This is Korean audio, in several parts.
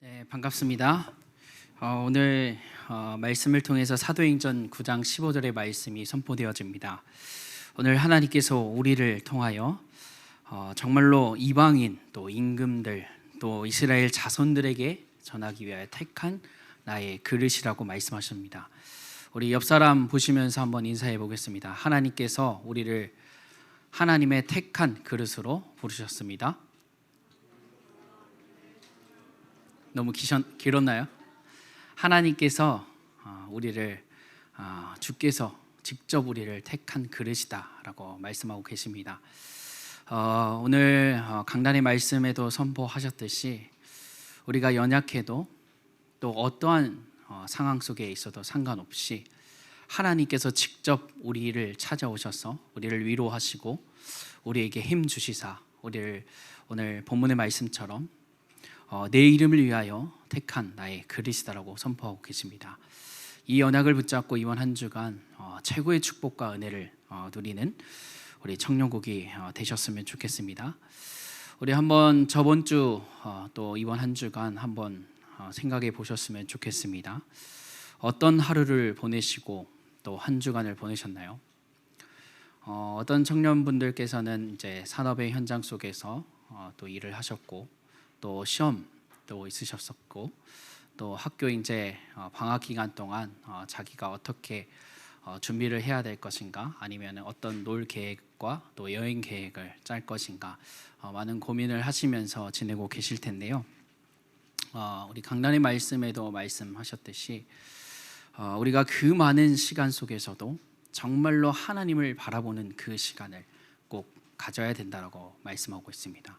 네, 반갑습니다. 오늘 말씀을 통해서 사도행전 9장 15절의 말씀이 선포되어집니다. 오늘 하나님께서 우리를 통하여 정말로 이방인 또 임금들 또 이스라엘 자손들에게 전하기 위하여 택한 나의 그릇이라고 말씀하십니다. 우리 옆 사람 보시면서 한번 인사해 보겠습니다. 하나님께서 우리를 하나님의 택한 그릇으로 부르셨습니다. 너무 길었나요? 하나님께서 우리를 주께서 직접 우리를 택한 그릇이다라고 말씀하고 계십니다. 오늘 강단의 말씀에도 선포하셨듯이 우리가 연약해도 또 어떠한 상황 속에 있어도 상관없이 하나님께서 직접 우리를 찾아오셔서 우리를 위로하시고 우리에게 힘 주시사 우리를 오늘 본문의 말씀처럼 내 이름을 위하여 택한 나의 그릇이다라고 선포하고 계십니다. 이 언약을 붙잡고 이번 한 주간 최고의 축복과 은혜를 누리는 우리 청년국이 되셨으면 좋겠습니다. 우리 한번 저번 주 또 이번 한 주간 한번 생각해 보셨으면 좋겠습니다. 어떤 하루를 보내시고 또 한 주간을 보내셨나요? 어떤 청년분들께서는 이제 산업의 현장 속에서 또 일을 하셨고 또 시험도 있으셨었고 또 학교 이제 방학 기간 동안 자기가 어떻게 준비를 해야 될 것인가 아니면 어떤 놀 계획과 또 여행 계획을 짤 것인가 많은 고민을 하시면서 지내고 계실 텐데요. 우리 강단의 말씀에도 말씀하셨듯이 우리가 그 많은 시간 속에서도 정말로 하나님을 바라보는 그 시간을 꼭 가져야 된다고 말씀하고 있습니다.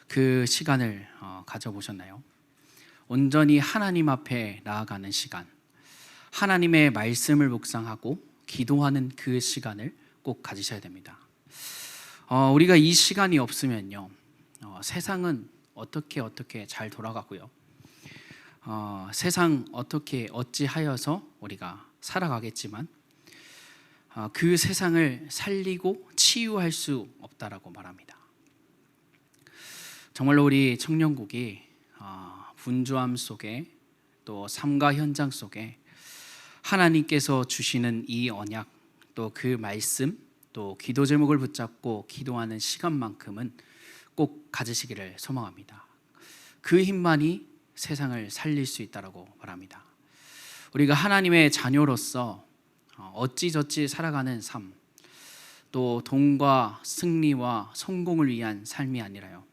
그 시간을 가져보셨나요? 온전히 하나님 앞에 나아가는 시간, 하나님의 말씀을 묵상하고 기도하는 그 시간을 꼭 가지셔야 됩니다. 우리가 이 시간이 없으면요, 세상은 어떻게 잘 돌아가고요, 세상 어찌하여서 우리가 살아가겠지만 그 세상을 살리고 치유할 수 없다라고 말합니다. 정말로 우리 청년국이 분주함 속에 또 삶과 현장 속에 하나님께서 주시는 이 언약 또 그 말씀 또 기도 제목을 붙잡고 기도하는 시간만큼은 꼭 가지시기를 소망합니다. 그 힘만이 세상을 살릴 수 있다라고 말합니다. 우리가 하나님의 자녀로서 어찌저찌 살아가는 삶 또 돈과 승리와 성공을 위한 삶이 아니라요,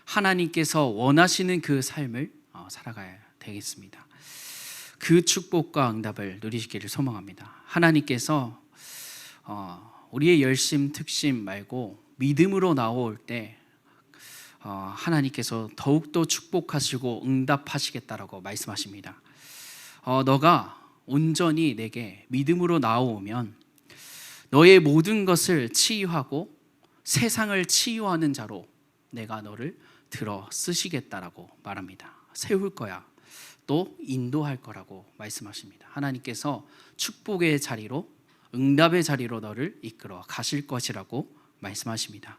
하나님께서 원하시는 그 삶을 살아가야 되겠습니다. 그 축복과 응답을 누리시기를 소망합니다. 하나님께서 우리의 열심 특심 말고 믿음으로 나올 때 하나님께서 더욱더 축복하시고 응답하시겠다라고 말씀하십니다. 너가 온전히 내게 믿음으로 나오면 너의 모든 것을 치유하고 세상을 치유하는 자로 내가 너를 들어 쓰시겠다라고 말합니다. 세울 거야, 또 인도할 거라고 말씀하십니다. 하나님께서 축복의 자리로 응답의 자리로 너를 이끌어 가실 것이라고 말씀하십니다.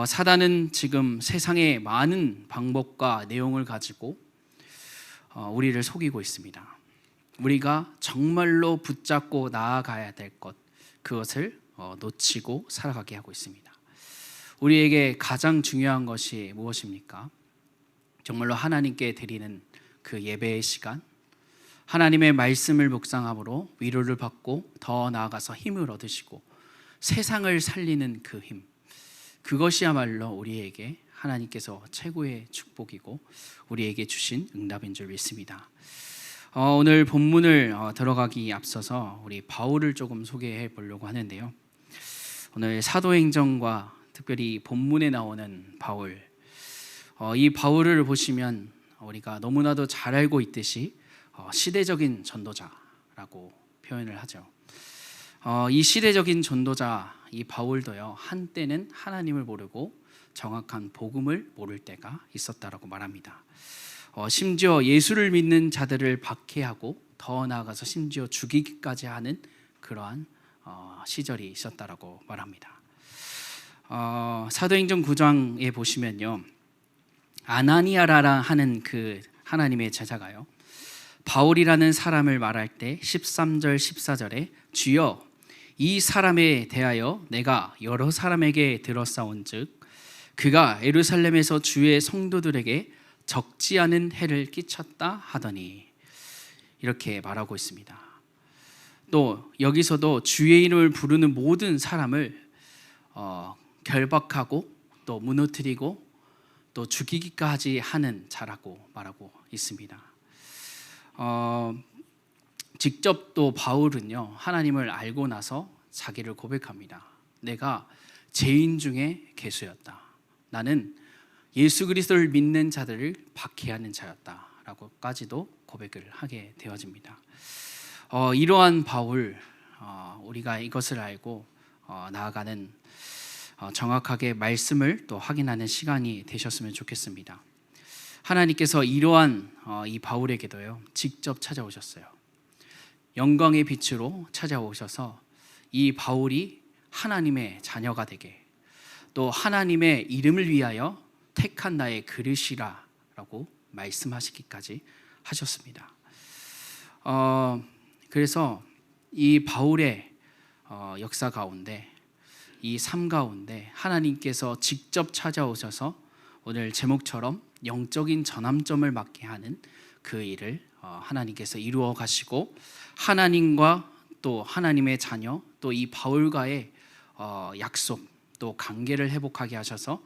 사단은 지금 세상의 많은 방법과 내용을 가지고 우리를 속이고 있습니다. 우리가 정말로 붙잡고 나아가야 될 것, 그것을 놓치고 살아가게 하고 있습니다. 우리에게 가장 중요한 것이 무엇입니까? 정말로 하나님께 드리는 그 예배의 시간, 하나님의 말씀을 묵상함으로 위로를 받고 더 나아가서 힘을 얻으시고 세상을 살리는 그 힘, 그것이야말로 우리에게 하나님께서 최고의 축복이고 우리에게 주신 응답인 줄 믿습니다. 오늘 본문을 들어가기 앞서서 우리 바울을 조금 소개해 보려고 하는데요. 오늘 사도행전과 특별히 본문에 나오는 바울, 이 바울을 보시면 우리가 너무나도 잘 알고 있듯이 시대적인 전도자라고 표현을 하죠. 이 시대적인 전도자 이 바울도요, 한때는 하나님을 모르고 정확한 복음을 모를 때가 있었다라고 말합니다. 심지어 예수를 믿는 자들을 박해하고 더 나아가서 심지어 죽이기까지 하는 그러한 시절이 있었다라고 말합니다. 사도행전 9장에 보시면요, 아나니아라 하는 그 하나님의 제자가요, 바울이라는 사람을 말할 때 13절 14절에 주여 이 사람에 대하여 내가 여러 사람에게 들었사온즉 그가 예루살렘에서 주의 성도들에게 적지 않은 해를 끼쳤다 하더니, 이렇게 말하고 있습니다. 또 여기서도 주의 이름을 부르는 모든 사람을 결박하고 또 무너뜨리고 또 죽이기까지 하는 자라고 말하고 있습니다. 직접 또 바울은요, 하나님을 알고 나서 자기를 고백합니다. 내가 죄인 중에 괴수였다. 나는 예수 그리스도를 믿는 자들을 박해하는 자였다라고까지도 고백을 하게 되어집니다. 이러한 바울, 우리가 이것을 알고 나아가는 정확하게 말씀을 또 확인하는 시간이 되셨으면 좋겠습니다. 하나님께서 이러한 이 바울에게도요, 직접 찾아오셨어요. 영광의 빛으로 찾아오셔서 이 바울이 하나님의 자녀가 되게, 또 하나님의 이름을 위하여 택한 나의 그릇이라 라고 말씀하시기까지 하셨습니다. 그래서 이 바울의 역사 가운데, 이 삶 가운데 하나님께서 직접 찾아오셔서 오늘 제목처럼 영적인 전환점을 맞게 하는 그 일을 하나님께서 이루어 가시고, 하나님과 또 하나님의 자녀, 또 이 바울과의 약속, 또 관계를 회복하게 하셔서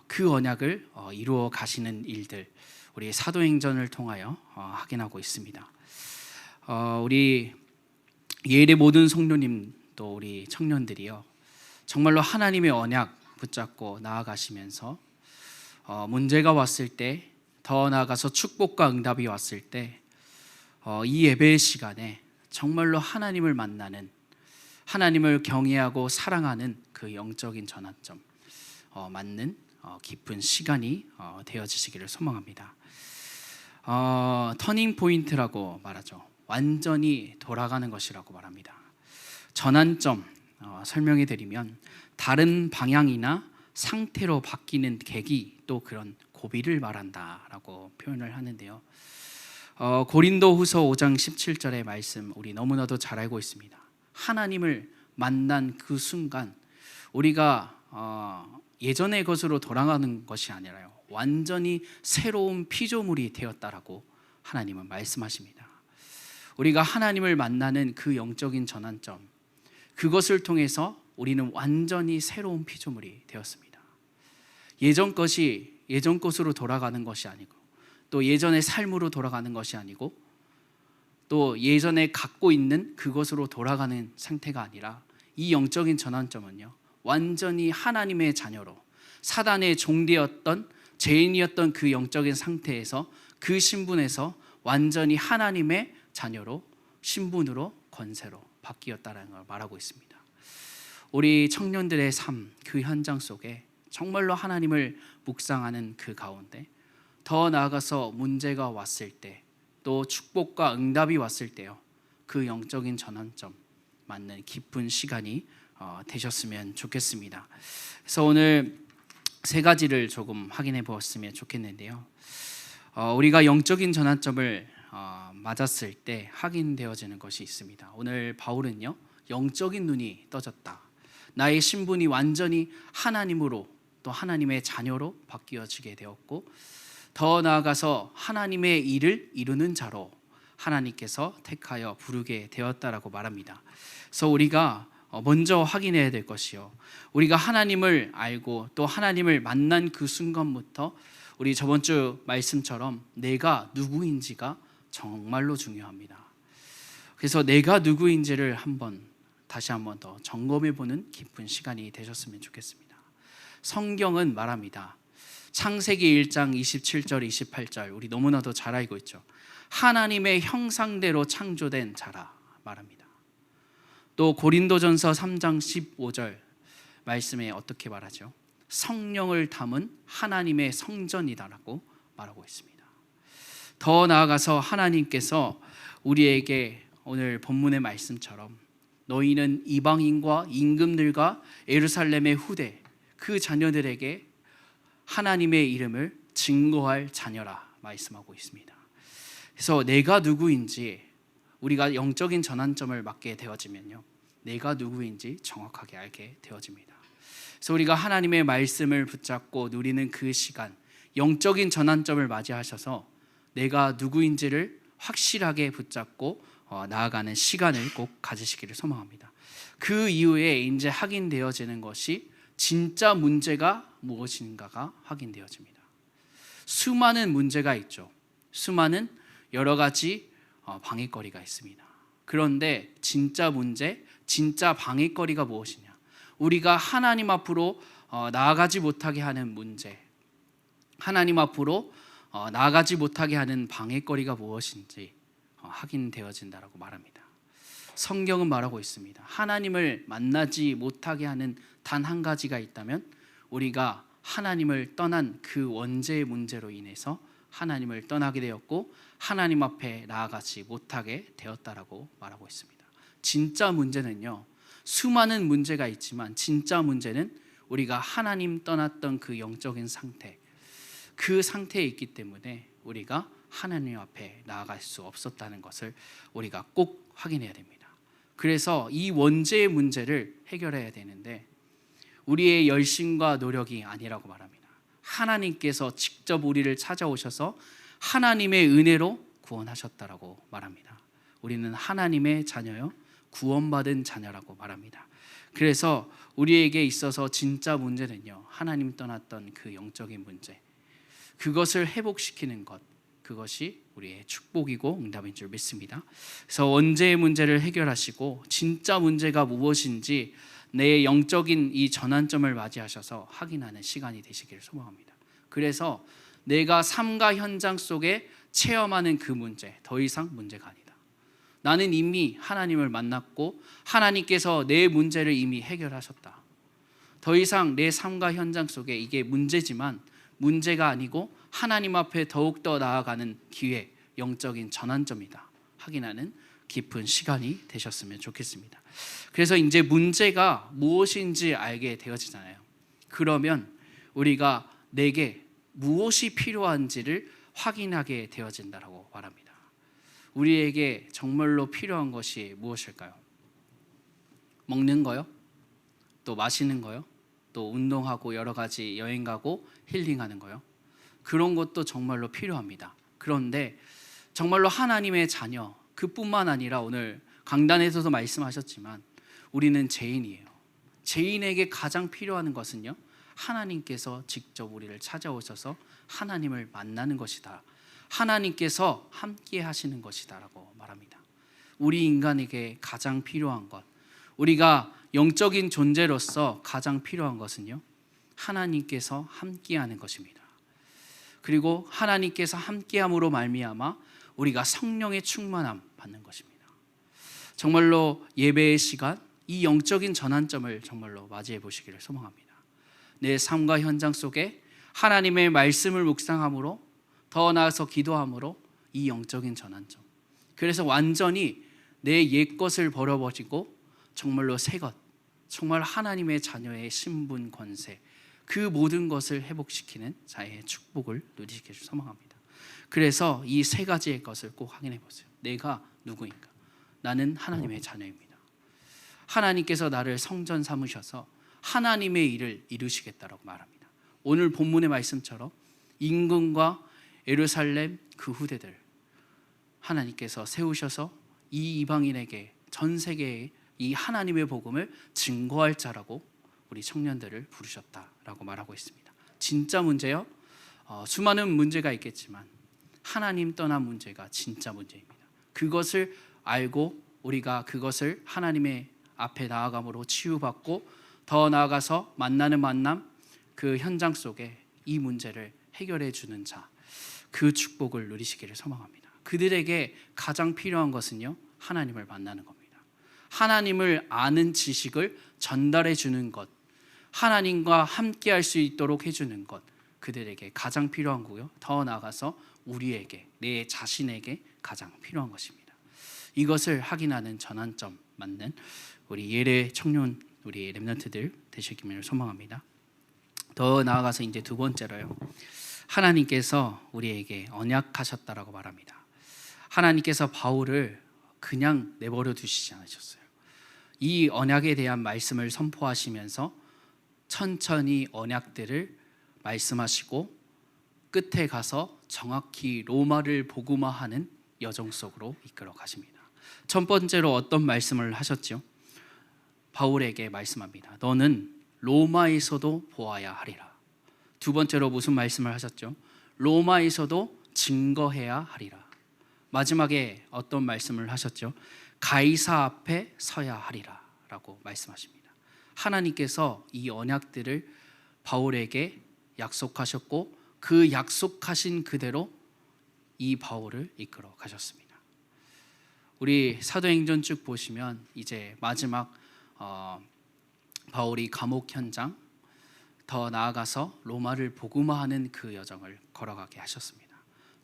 그 언약을 이루어 가시는 일들, 우리 사도행전을 통하여 확인하고 있습니다. 우리 예일의 모든 성도님, 또 우리 청년들이요, 정말로 하나님의 언약 붙잡고 나아가시면서 문제가 왔을 때, 더 나아가서 축복과 응답이 왔을 때, 이 예배의 시간에 정말로 하나님을 만나는, 하나님을 경외하고 사랑하는 그 영적인 전환점 맞는 깊은 시간이 되어지시기를 소망합니다. 터닝 포인트라고 말하죠. 완전히 돌아가는 것이라고 말합니다. 전환점 설명해 드리면, 다른 방향이나 상태로 바뀌는 계기, 또 그런 고비를 말한다라고 표현을 하는데요. 고린도후서 5장 17절의 말씀 우리 너무나도 잘 알고 있습니다. 하나님을 만난 그 순간 우리가 예전의 것으로 돌아가는 것이 아니라요, 완전히 새로운 피조물이 되었다라고 하나님은 말씀하십니다. 우리가 하나님을 만나는 그 영적인 전환점, 그것을 통해서 우리는 완전히 새로운 피조물이 되었습니다. 예전 것이 예전 것으로 돌아가는 것이 아니고, 또 예전의 삶으로 돌아가는 것이 아니고, 또 예전에 갖고 있는 그것으로 돌아가는 상태가 아니라, 이 영적인 전환점은요, 완전히 하나님의 자녀로, 사단의 종되었던 죄인이었던 그 영적인 상태에서, 그 신분에서 완전히 하나님의 자녀로, 신분으로, 권세로 바뀌었다는 걸 말하고 있습니다. 우리 청년들의 삶, 그 현장 속에 정말로 하나님을 묵상하는 그 가운데, 더 나아가서 문제가 왔을 때, 또 축복과 응답이 왔을 때요, 그 영적인 전환점 맞는 깊은 시간이 되셨으면 좋겠습니다. 그래서 오늘 세 가지를 조금 확인해 보았으면 좋겠는데요. 우리가 영적인 전환점을 맞았을 때 확인되어지는 것이 있습니다. 오늘 바울은요, 영적인 눈이 떠졌다. 나의 신분이 완전히 하나님으로, 또 하나님의 자녀로 바뀌어지게 되었고, 더 나아가서 하나님의 일을 이루는 자로 하나님께서 택하여 부르게 되었다라고 말합니다. 그래서 우리가 먼저 확인해야 될 것이요, 우리가 하나님을 알고 또 하나님을 만난 그 순간부터 우리 저번 주 말씀처럼 내가 누구인지가 정말로 중요합니다. 그래서 내가 누구인지를 다시 한번 더 점검해보는 깊은 시간이 되셨으면 좋겠습니다. 성경은 말합니다. 창세기 1장 27절 28절 우리 너무나도 잘 알고 있죠. 하나님의 형상대로 창조된 자라 말합니다. 또 고린도전서 3장 15절 말씀에 어떻게 말하죠? 성령을 담은 하나님의 성전이다라고 말하고 있습니다. 더 나아가서 하나님께서 우리에게 오늘 본문의 말씀처럼 너희는 이방인과 임금들과 예루살렘의 후대 그 자녀들에게 하나님의 이름을 증거할 자녀라 말씀하고 있습니다. 그래서 내가 누구인지 우리가 영적인 전환점을 맞게 되어지면요, 내가 누구인지 정확하게 알게 되어집니다. 그래서 우리가 하나님의 말씀을 붙잡고 누리는 그 시간, 영적인 전환점을 맞이하셔서 내가 누구인지를 확실하게 붙잡고 나아가는 시간을 꼭 가지시기를 소망합니다. 그 이후에 이제 확인되어지는 것이 진짜 문제가 무엇인가가 확인되어집니다. 수많은 문제가 있죠. 수많은 여러 가지 방해거리가 있습니다. 그런데 진짜 문제, 진짜 방해거리가 무엇이냐? 우리가 하나님 앞으로 나아가지 못하게 하는 문제, 하나님 앞으로 나아가지 못하게 하는 방해거리가 무엇인지 확인되어진다라고 말합니다. 성경은 말하고 있습니다. 하나님을 만나지 못하게 하는 단 한 가지가 있다면 우리가 하나님을 떠난 그 원죄의 문제로 인해서 하나님을 떠나게 되었고 하나님 앞에 나아가지 못하게 되었다라고 말하고 있습니다. 진짜 문제는요, 수많은 문제가 있지만 진짜 문제는 우리가 하나님 떠났던 그 영적인 상태, 그 상태에 있기 때문에 우리가 하나님 앞에 나아갈 수 없었다는 것을 우리가 꼭 확인해야 됩니다. 그래서 이 원죄의 문제를 해결해야 되는데 우리의 열심과 노력이 아니라고 말합니다. 하나님께서 직접 우리를 찾아오셔서 하나님의 은혜로 구원하셨다라고 말합니다. 우리는 하나님의 자녀요, 구원받은 자녀라고 말합니다. 그래서 우리에게 있어서 진짜 문제는요, 하나님 떠났던 그 영적인 문제, 그것을 회복시키는 것, 그것이 우리의 축복이고 응답인 줄 믿습니다. 그래서 원죄의 문제를 해결하시고 진짜 문제가 무엇인지 내 영적인 이 전환점을 맞이하셔서 확인하는 시간이 되시기를 소망합니다. 그래서 내가 삶과 현장 속에 체험하는 그 문제, 더 이상 문제가 아니다. 나는 이미 하나님을 만났고 하나님께서 내 문제를 이미 해결하셨다. 더 이상 내 삶과 현장 속에 이게 문제지만 문제가 아니고 하나님 앞에 더욱더 나아가는 기회, 영적인 전환점이다 확인하는 깊은 시간이 되셨으면 좋겠습니다. 그래서 이제 문제가 무엇인지 알게 되어지잖아요. 그러면 우리가 내게 무엇이 필요한지를 확인하게 되어진다라고 말합니다. 우리에게 정말로 필요한 것이 무엇일까요? 먹는 거요? 또 마시는 거요? 또 운동하고 여러 가지 여행 가고 힐링하는 거요? 그런 것도 정말로 필요합니다. 그런데 정말로 하나님의 자녀, 그뿐만 아니라 오늘 강단에서도 말씀하셨지만 우리는 죄인이에요. 죄인에게 가장 필요한 것은요, 하나님께서 직접 우리를 찾아오셔서 하나님을 만나는 것이다. 하나님께서 함께 하시는 것이다 라고 말합니다. 우리 인간에게 가장 필요한 것, 우리가 영적인 존재로서 가장 필요한 것은요, 하나님께서 함께하는 것입니다. 그리고 하나님께서 함께함으로 말미암아 우리가 성령의 충만함 받는 것입니다. 정말로 예배의 시간, 이 영적인 전환점을 정말로 맞이해 보시기를 소망합니다. 내 삶과 현장 속에 하나님의 말씀을 묵상함으로, 더 나아가서 기도함으로 이 영적인 전환점, 그래서 완전히 내 옛것을 버려버리고 정말로 새것, 정말 하나님의 자녀의 신분, 권세, 그 모든 것을 회복시키는 자의 축복을 누리시기를 소망합니다. 그래서 이 세 가지의 것을 꼭 확인해 보세요. 내가 누구인가? 나는 하나님의 자녀입니다. 하나님께서 나를 성전 삼으셔서 하나님의 일을 이루시겠다라고 말합니다. 오늘 본문의 말씀처럼 임금과 예루살렘 그 후대들 하나님께서 세우셔서 이 이방인에게 전 세계에 이 하나님의 복음을 증거할 자라고 우리 청년들을 부르셨다라고 말하고 있습니다. 진짜 문제요? 수많은 문제가 있겠지만 하나님 떠난 문제가 진짜 문제입니다. 그것을 알고 우리가 그것을 하나님의 앞에 나아감으로 치유받고 더 나아가서 만나는 만남, 그 현장 속에 이 문제를 해결해 주는 자, 그 축복을 누리시기를 소망합니다. 그들에게 가장 필요한 것은요, 하나님을 만나는 겁니다. 하나님을 아는 지식을 전달해 주는 것, 하나님과 함께 할 수 있도록 해주는 것, 그들에게 가장 필요한 거고요. 더 나아가서 우리에게, 내 자신에게 가장 필요한 것입니다. 이것을 확인하는 전환점 맞는 우리 예래 청년, 우리 렘넌트들 되시기를 소망합니다. 더 나아가서 이제 두 번째로요, 하나님께서 우리에게 언약하셨다라고 말합니다. 하나님께서 바울을 그냥 내버려 두시지 않으셨어요. 이 언약에 대한 말씀을 선포하시면서 천천히 언약들을 말씀하시고 끝에 가서 정확히 로마를 복음화하는 여정 속으로 이끌어 가십니다. 첫 번째로 어떤 말씀을 하셨죠? 바울에게 말씀합니다. 너는 로마에서도 보아야 하리라. 두 번째로 무슨 말씀을 하셨죠? 로마에서도 증거해야 하리라. 마지막에 어떤 말씀을 하셨죠? 가이사 앞에 서야 하리라 라고 말씀하십니다. 하나님께서 이 언약들을 바울에게 약속하셨고 그 약속하신 그대로 이 바울을 이끌어 가셨습니다. 우리 사도행전 쭉 보시면 이제 마지막 바울이 감옥 현장, 더 나아가서 로마를 복음화하는 그 여정을 걸어가게 하셨습니다.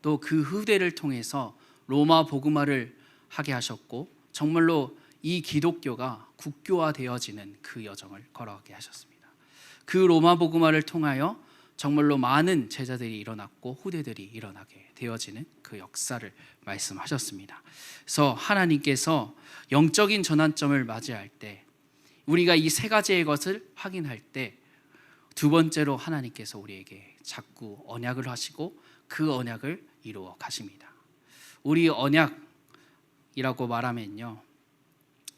또 그 후대를 통해서 로마 복음화를 하게 하셨고 정말로 이 기독교가 국교화되어지는 그 여정을 걸어가게 하셨습니다. 그 로마 복음화를 통하여 정말로 많은 제자들이 일어났고 후대들이 일어나게 되어지는 그 역사를 말씀하셨습니다. 그래서 하나님께서 영적인 전환점을 맞이할 때 우리가 이 세 가지의 것을 확인할 때 두 번째로 하나님께서 우리에게 자꾸 언약을 하시고 그 언약을 이루어 가십니다. 우리 언약이라고 말하면요,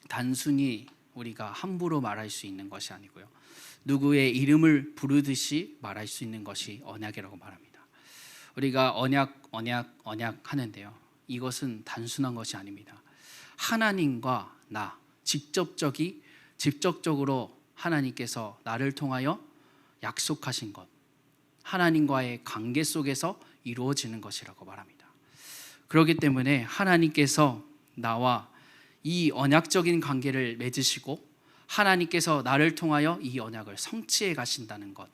단순히 우리가 함부로 말할 수 있는 것이 아니고요, 누구의 이름을 부르듯이 말할 수 있는 것이 언약이라고 말합니다. 우리가 언약 하는데요, 이것은 단순한 것이 아닙니다. 하나님과 나 직접적으로 하나님께서 나를 통하여 약속하신 것, 하나님과의 관계 속에서 이루어지는 것이라고 말합니다. 그렇기 때문에 하나님께서 나와 이 언약적인 관계를 맺으시고 하나님께서 나를 통하여 이 언약을 성취해 가신다는 것,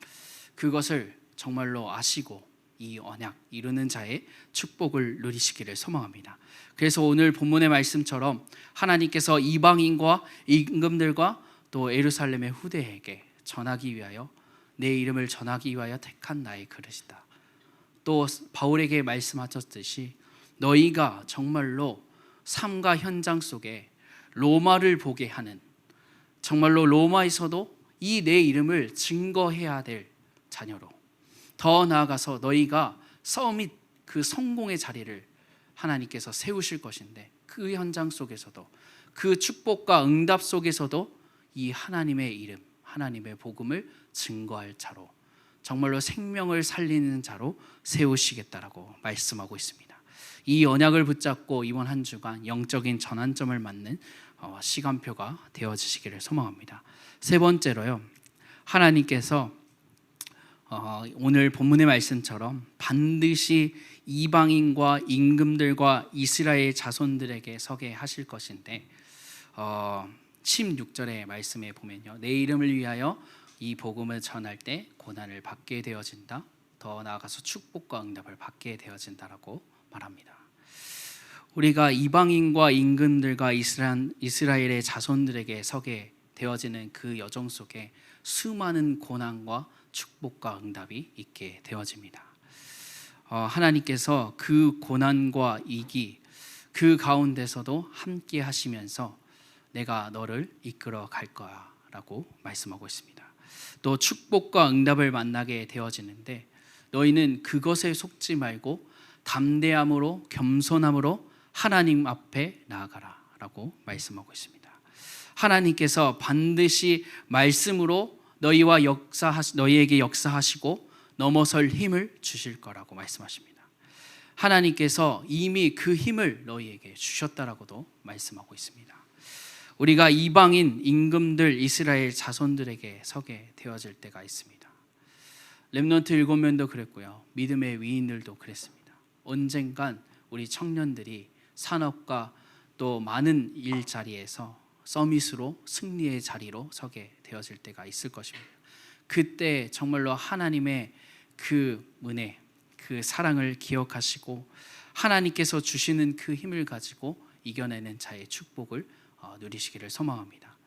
그것을 정말로 아시고 이 언약 이루는 자의 축복을 누리시기를 소망합니다. 그래서 오늘 본문의 말씀처럼 하나님께서 이방인과 임금들과 또 예루살렘의 후대에게 전하기 위하여 내 이름을 전하기 위하여 택한 나의 그릇이다. 또 바울에게 말씀하셨듯이 너희가 정말로 삶과 현장 속에 로마를 보게 하는, 정말로 로마에서도 이 내 이름을 증거해야 될 자녀로, 더 나아가서 너희가 서밋 그 성공의 자리를 하나님께서 세우실 것인데 그 현장 속에서도 그 축복과 응답 속에서도 이 하나님의 이름, 하나님의 복음을 증거할 자로, 정말로 생명을 살리는 자로 세우시겠다라고 말씀하고 있습니다. 이 언약을 붙잡고 이번 한 주간 영적인 전환점을 맞는 시간표가 되어지시기를 소망합니다. 세 번째로요, 하나님께서 오늘 본문의 말씀처럼 반드시 이방인과 임금들과 이스라엘 자손들에게 서게 하실 것인데 16절의 말씀에 보면요, 내 이름을 위하여 이 복음을 전할 때 고난을 받게 되어진다, 더 나아가서 축복과 응답을 받게 되어진다라고 말합니다. 우리가 이방인과 임금들과 이스라엘의 자손들에게 서게 되어지는 그 여정 속에 수많은 고난과 축복과 응답이 있게 되어집니다. 하나님께서 그 고난과 이기 그 가운데서도 함께 하시면서 내가 너를 이끌어 갈 거야 라고 말씀하고 있습니다. 또 축복과 응답을 만나게 되어지는데 너희는 그것에 속지 말고 담대함으로 겸손함으로 하나님 앞에 나아가라 라고 말씀하고 있습니다. 하나님께서 반드시 말씀으로 너희에게 역사하시고 넘어설 힘을 주실 거라고 말씀하십니다. 하나님께서 이미 그 힘을 너희에게 주셨다라고도 말씀하고 있습니다. 우리가 이방인, 임금들, 이스라엘 자손들에게 서게 되어질 때가 있습니다. 렘넌트 7명도 그랬고요, 믿음의 위인들도 그랬습니다. 언젠간 우리 청년들이 산업과 또 많은 일자리에서 서밋으로 승리의 자리로 서게 되어질 때가 있을 것입니다. 그때 정말로 하나님의 그 은혜, 그 사랑을 기억하시고 하나님께서 주시는 그 힘을 가지고 이겨내는 자의 축복을 누리시기를 소망합니다.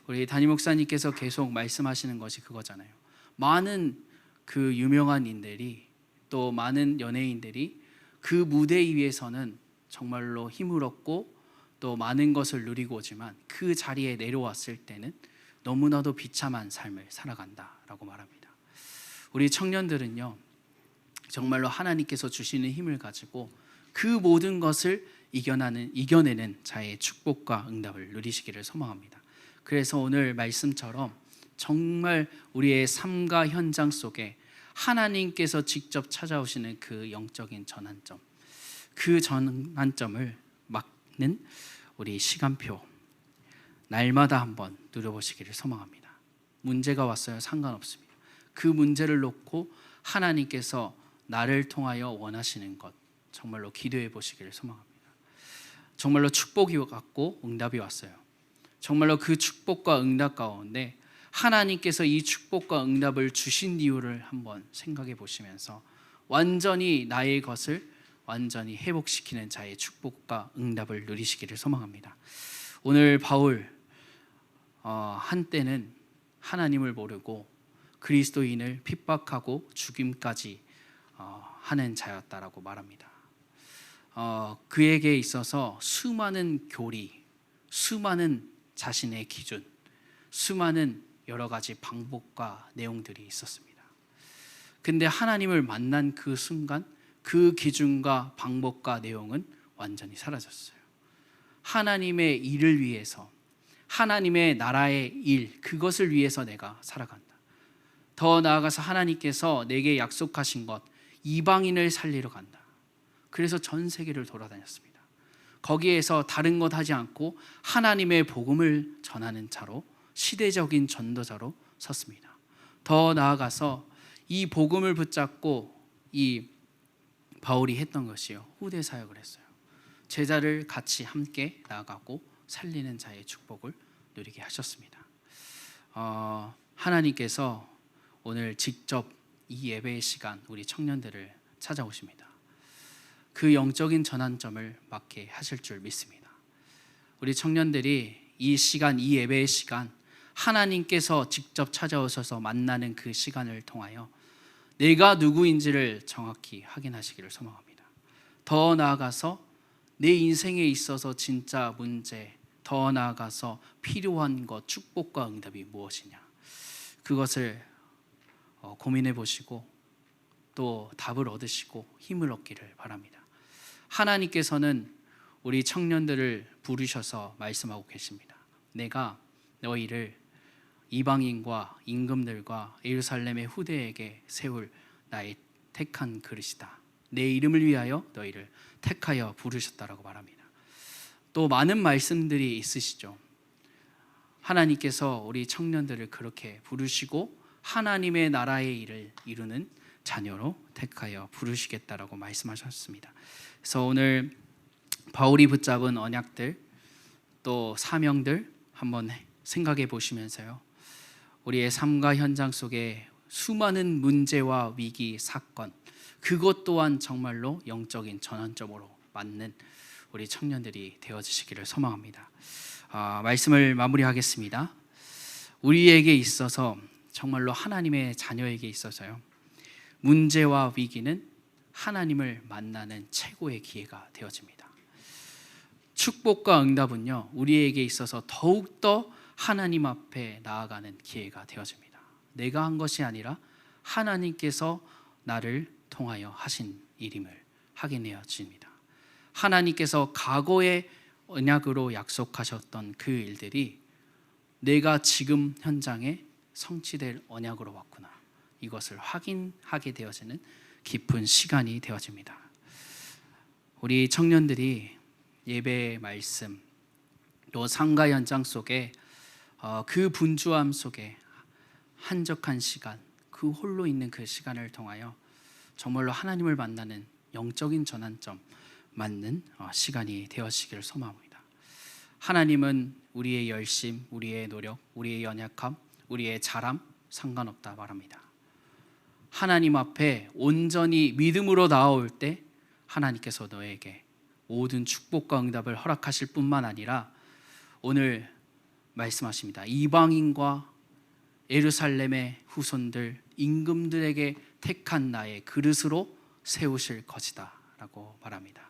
우리 담임 목사님께서 계속 말씀하시는 것이 그거잖아요. 많은 그 유명한 인들이 또 많은 연예인들이 그 무대 위에서는 정말로 힘을 얻고 또 많은 것을 누리고 오지만 그 자리에 내려왔을 때는 너무나도 비참한 삶을 살아간다라고 말합니다. 우리 청년들은요, 정말로 하나님께서 주시는 힘을 가지고 그 모든 것을 이겨내는 자의 축복과 응답을 누리시기를 소망합니다. 그래서 오늘 말씀처럼 정말 우리의 삶과 현장 속에 하나님께서 직접 찾아오시는 그 영적인 전환점, 그 전환점을 막는 우리 시간표 날마다 한번 누려보시기를 소망합니다. 문제가 왔어요. 상관없습니다. 그 문제를 놓고 하나님께서 나를 통하여 원하시는 것 정말로 기도해 보시기를 소망합니다. 정말로 축복이 왔고 응답이 왔어요. 정말로 그 축복과 응답 가운데 하나님께서 이 축복과 응답을 주신 이유를 한번 생각해 보시면서 완전히 나의 것을 완전히 회복시키는 자의 축복과 응답을 누리시기를 소망합니다. 오늘 바울 한때는 하나님을 모르고 그리스도인을 핍박하고 죽임까지 하는 자였다라고 말합니다. 그에게 있어서 수많은 교리, 수많은 자신의 기준, 수많은 여러 가지 방법과 내용들이 있었습니다. 근데 하나님을 만난 그 순간 그 기준과 방법과 내용은 완전히 사라졌어요. 하나님의 일을 위해서, 하나님의 나라의 일, 그것을 위해서 내가 살아간다. 더 나아가서 하나님께서 내게 약속하신 것, 이방인을 살리러 간다. 그래서 전 세계를 돌아다녔습니다. 거기에서 다른 것 하지 않고 하나님의 복음을 전하는 자로, 시대적인 전도자로 섰습니다. 더 나아가서 이 복음을 붙잡고 이 바울이 했던 것이요, 후대 사역을 했어요. 제자를 같이 함께 나아가고 살리는 자의 축복을 누리게 하셨습니다. 하나님께서 오늘 직접 이 예배의 시간 우리 청년들을 찾아오십니다. 그 영적인 전환점을 맞게 하실 줄 믿습니다. 우리 청년들이 이 시간, 이 예배의 시간, 하나님께서 직접 찾아오셔서 만나는 그 시간을 통하여 내가 누구인지를 정확히 확인하시기를 소망합니다. 더 나아가서 내 인생에 있어서 진짜 문제, 더 나아가서 필요한 것, 축복과 응답이 무엇이냐, 그것을 고민해 보시고 또 답을 얻으시고 힘을 얻기를 바랍니다. 하나님께서는 우리 청년들을 부르셔서 말씀하고 계십니다. 내가 너희를 이방인과 임금들과 예루살렘의 후대에게 세울 나의 택한 그릇이다. 내 이름을 위하여 너희를 택하여 부르셨다라고 말합니다. 또 많은 말씀들이 있으시죠. 하나님께서 우리 청년들을 그렇게 부르시고 하나님의 나라의 일을 이루는 자녀로 택하여 부르시겠다라고 말씀하셨습니다. 그래서 오늘 바울이 붙잡은 언약들 또 사명들 한번 생각해 보시면서요, 우리의 삶과 현장 속에 수많은 문제와 위기, 사건, 그것 또한 정말로 영적인 전환점으로 맞는 우리 청년들이 되어주시기를 소망합니다. 말씀을 마무리하겠습니다. 우리에게 있어서 정말로 하나님의 자녀에게 있어서요, 문제와 위기는 하나님을 만나는 최고의 기회가 되어집니다. 축복과 응답은요, 우리에게 있어서 더욱더 하나님 앞에 나아가는 기회가 되어집니다. 내가 한 것이 아니라 하나님께서 나를 통하여 하신 일임을 확인해집니다. 하나님께서 과거의 언약으로 약속하셨던 그 일들이 내가 지금 현장에 성취될 언약으로 왔구나, 이것을 확인하게 되어지는 깊은 시간이 되어집니다. 우리 청년들이 예배의 말씀 또 삶과 현장 속에 그 분주함 속에 한적한 시간, 그 홀로 있는 그 시간을 통하여 정말로 하나님을 만나는 영적인 전환점 맞는 시간이 되어지기를 소망합니다. 하나님은 우리의 열심, 우리의 노력, 우리의 연약함, 우리의 잘함 상관없다 말합니다. 하나님 앞에 온전히 믿음으로 나아올 때 하나님께서 너에게 모든 축복과 응답을 허락하실 뿐만 아니라 오늘 말씀하십니다. 이방인과 예루살렘의 후손들, 임금들에게 택한 나의 그릇으로 세우실 것이다 라고 말합니다.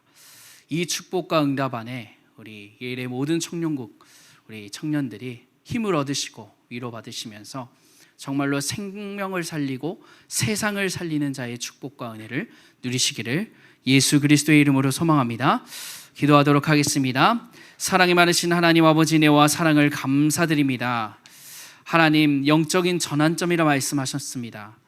이 축복과 응답 안에 우리 예일의 모든 청년국 우리 청년들이 힘을 얻으시고 위로받으시면서 정말로 생명을 살리고 세상을 살리는 자의 축복과 은혜를 누리시기를 예수 그리스도의 이름으로 소망합니다. 기도하도록 하겠습니다. 사랑이 많으신 하나님 아버지, 은혜와 사랑을 감사드립니다. 하나님, 영적인 전환점이라 말씀하셨습니다.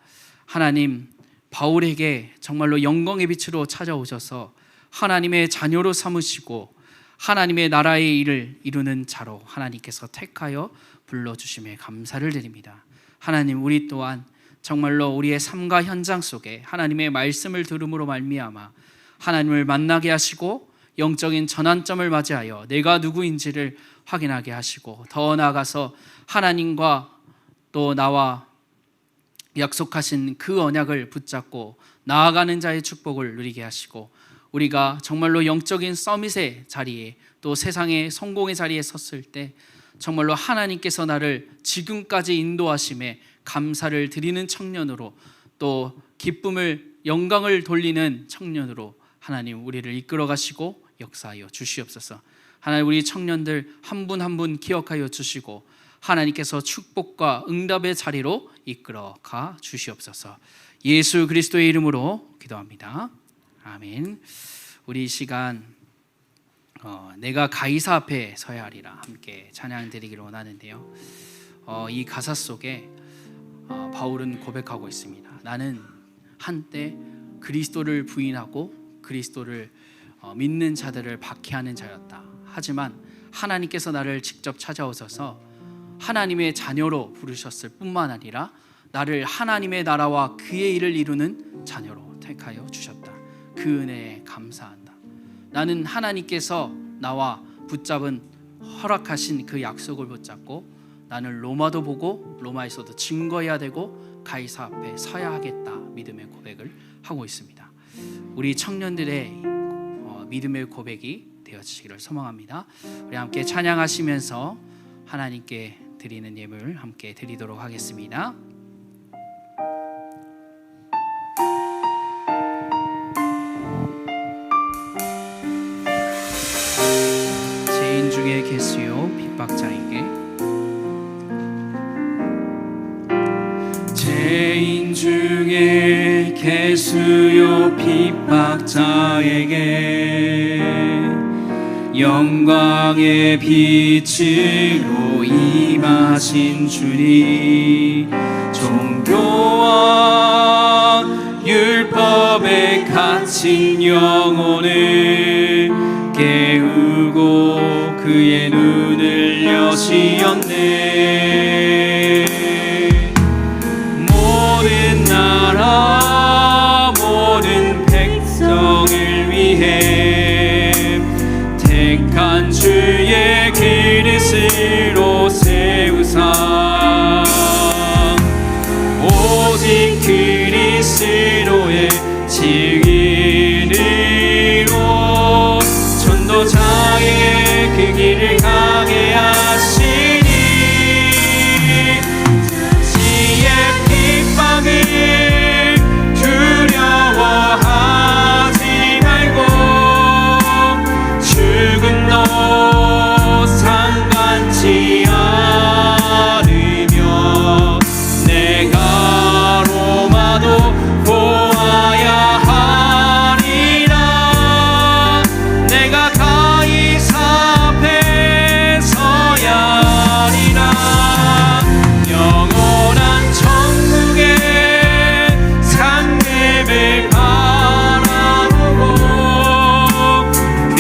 하나님, 바울에게 정말로 영광의 빛으로 찾아오셔서 하나님의 자녀로 삼으시고 하나님의 나라의 일을 이루는 자로 하나님께서 택하여 불러주심에 감사를 드립니다. 하나님, 우리 또한 정말로 우리의 삶과 현장 속에 하나님의 말씀을 들음으로 말미암아 하나님을 만나게 하시고 영적인 전환점을 맞이하여 내가 누구인지를 확인하게 하시고 더 나아가서 하나님과 또 나와 약속하신 그 언약을 붙잡고 나아가는 자의 축복을 누리게 하시고 우리가 정말로 영적인 서밋의 자리에 또 세상의 성공의 자리에 섰을 때 정말로 하나님께서 나를 지금까지 인도하심에 감사를 드리는 청년으로 또 기쁨을 영광을 돌리는 청년으로 하나님 우리를 이끌어 가시고 역사하여 주시옵소서. 하나님, 우리 청년들 한 분 한 분 기억하여 주시고 하나님께서 축복과 응답의 자리로 이끌어 가 주시옵소서. 예수 그리스도의 이름으로 기도합니다. 아멘. 우리 이 시간 내가 가이사 앞에 서야 하리라 함께 찬양 드리기를 원하는데요. 이 가사 속에 바울은 고백하고 있습니다. 나는 한때 그리스도를 부인하고 그리스도를 믿는 자들을 박해하는 자였다. 하지만 하나님께서 나를 직접 찾아오셔서 하나님의 자녀로 부르셨을 뿐만 아니라 나를 하나님의 나라와 그의 일을 이루는 자녀로 택하여 주셨다. 그 은혜에 감사한다. 나는 하나님께서 나와 붙잡은 허락하신 그 약속을 붙잡고 나는 로마도 보고 로마에서도 증거해야 되고 가이사 앞에 서야 하겠다 믿음의 고백을 하고 있습니다. 우리 청년들의 믿음의 고백이 되어지기를 소망합니다. 우리 함께 찬양하시면서 하나님께 드리는 예물 함께 드리도록 하겠습니다. 죄인 중에 계수요 핍박자에게 죄인 중에 계수요 핍박자에게 영광의 빛으로 임하신 주니 종교와 율법에 갇힌 영혼을 깨우고 그의 눈을 여시었네. 모든 나라 모든 백성을 위해 택한 주의 그릇으로 세우사 오직 그리스도의 증인으로 전도자의 그 길을 가게 하시니 지의 핍박을 두려워하지 말고 죽음도 상관치 않으며 내가 로마도 보아야 하리라. 내가 가이사 앞에 서야 하리라. 영원한 천국의 상급을 바라보고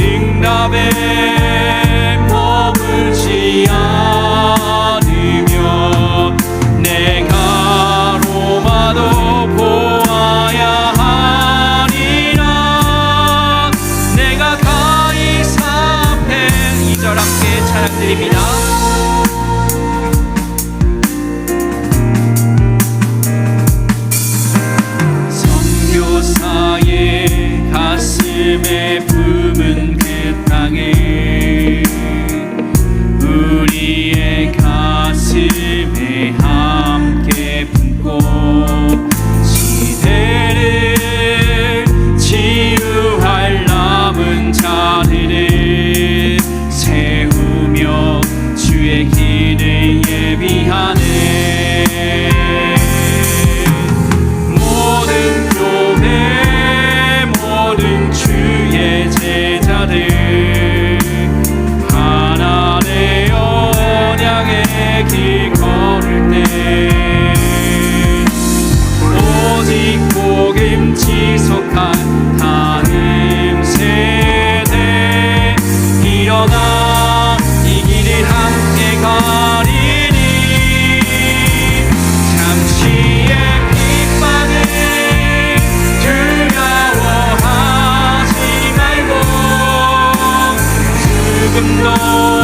응답에 머물지 않으며 내가 로마도 보아야 하리라. 내가 가이사 앞에 2절 함께 찬양드립니다. 선교사의 가슴에 품은 그 땅에 우리의 가슴에 함께 품고 시대를 주여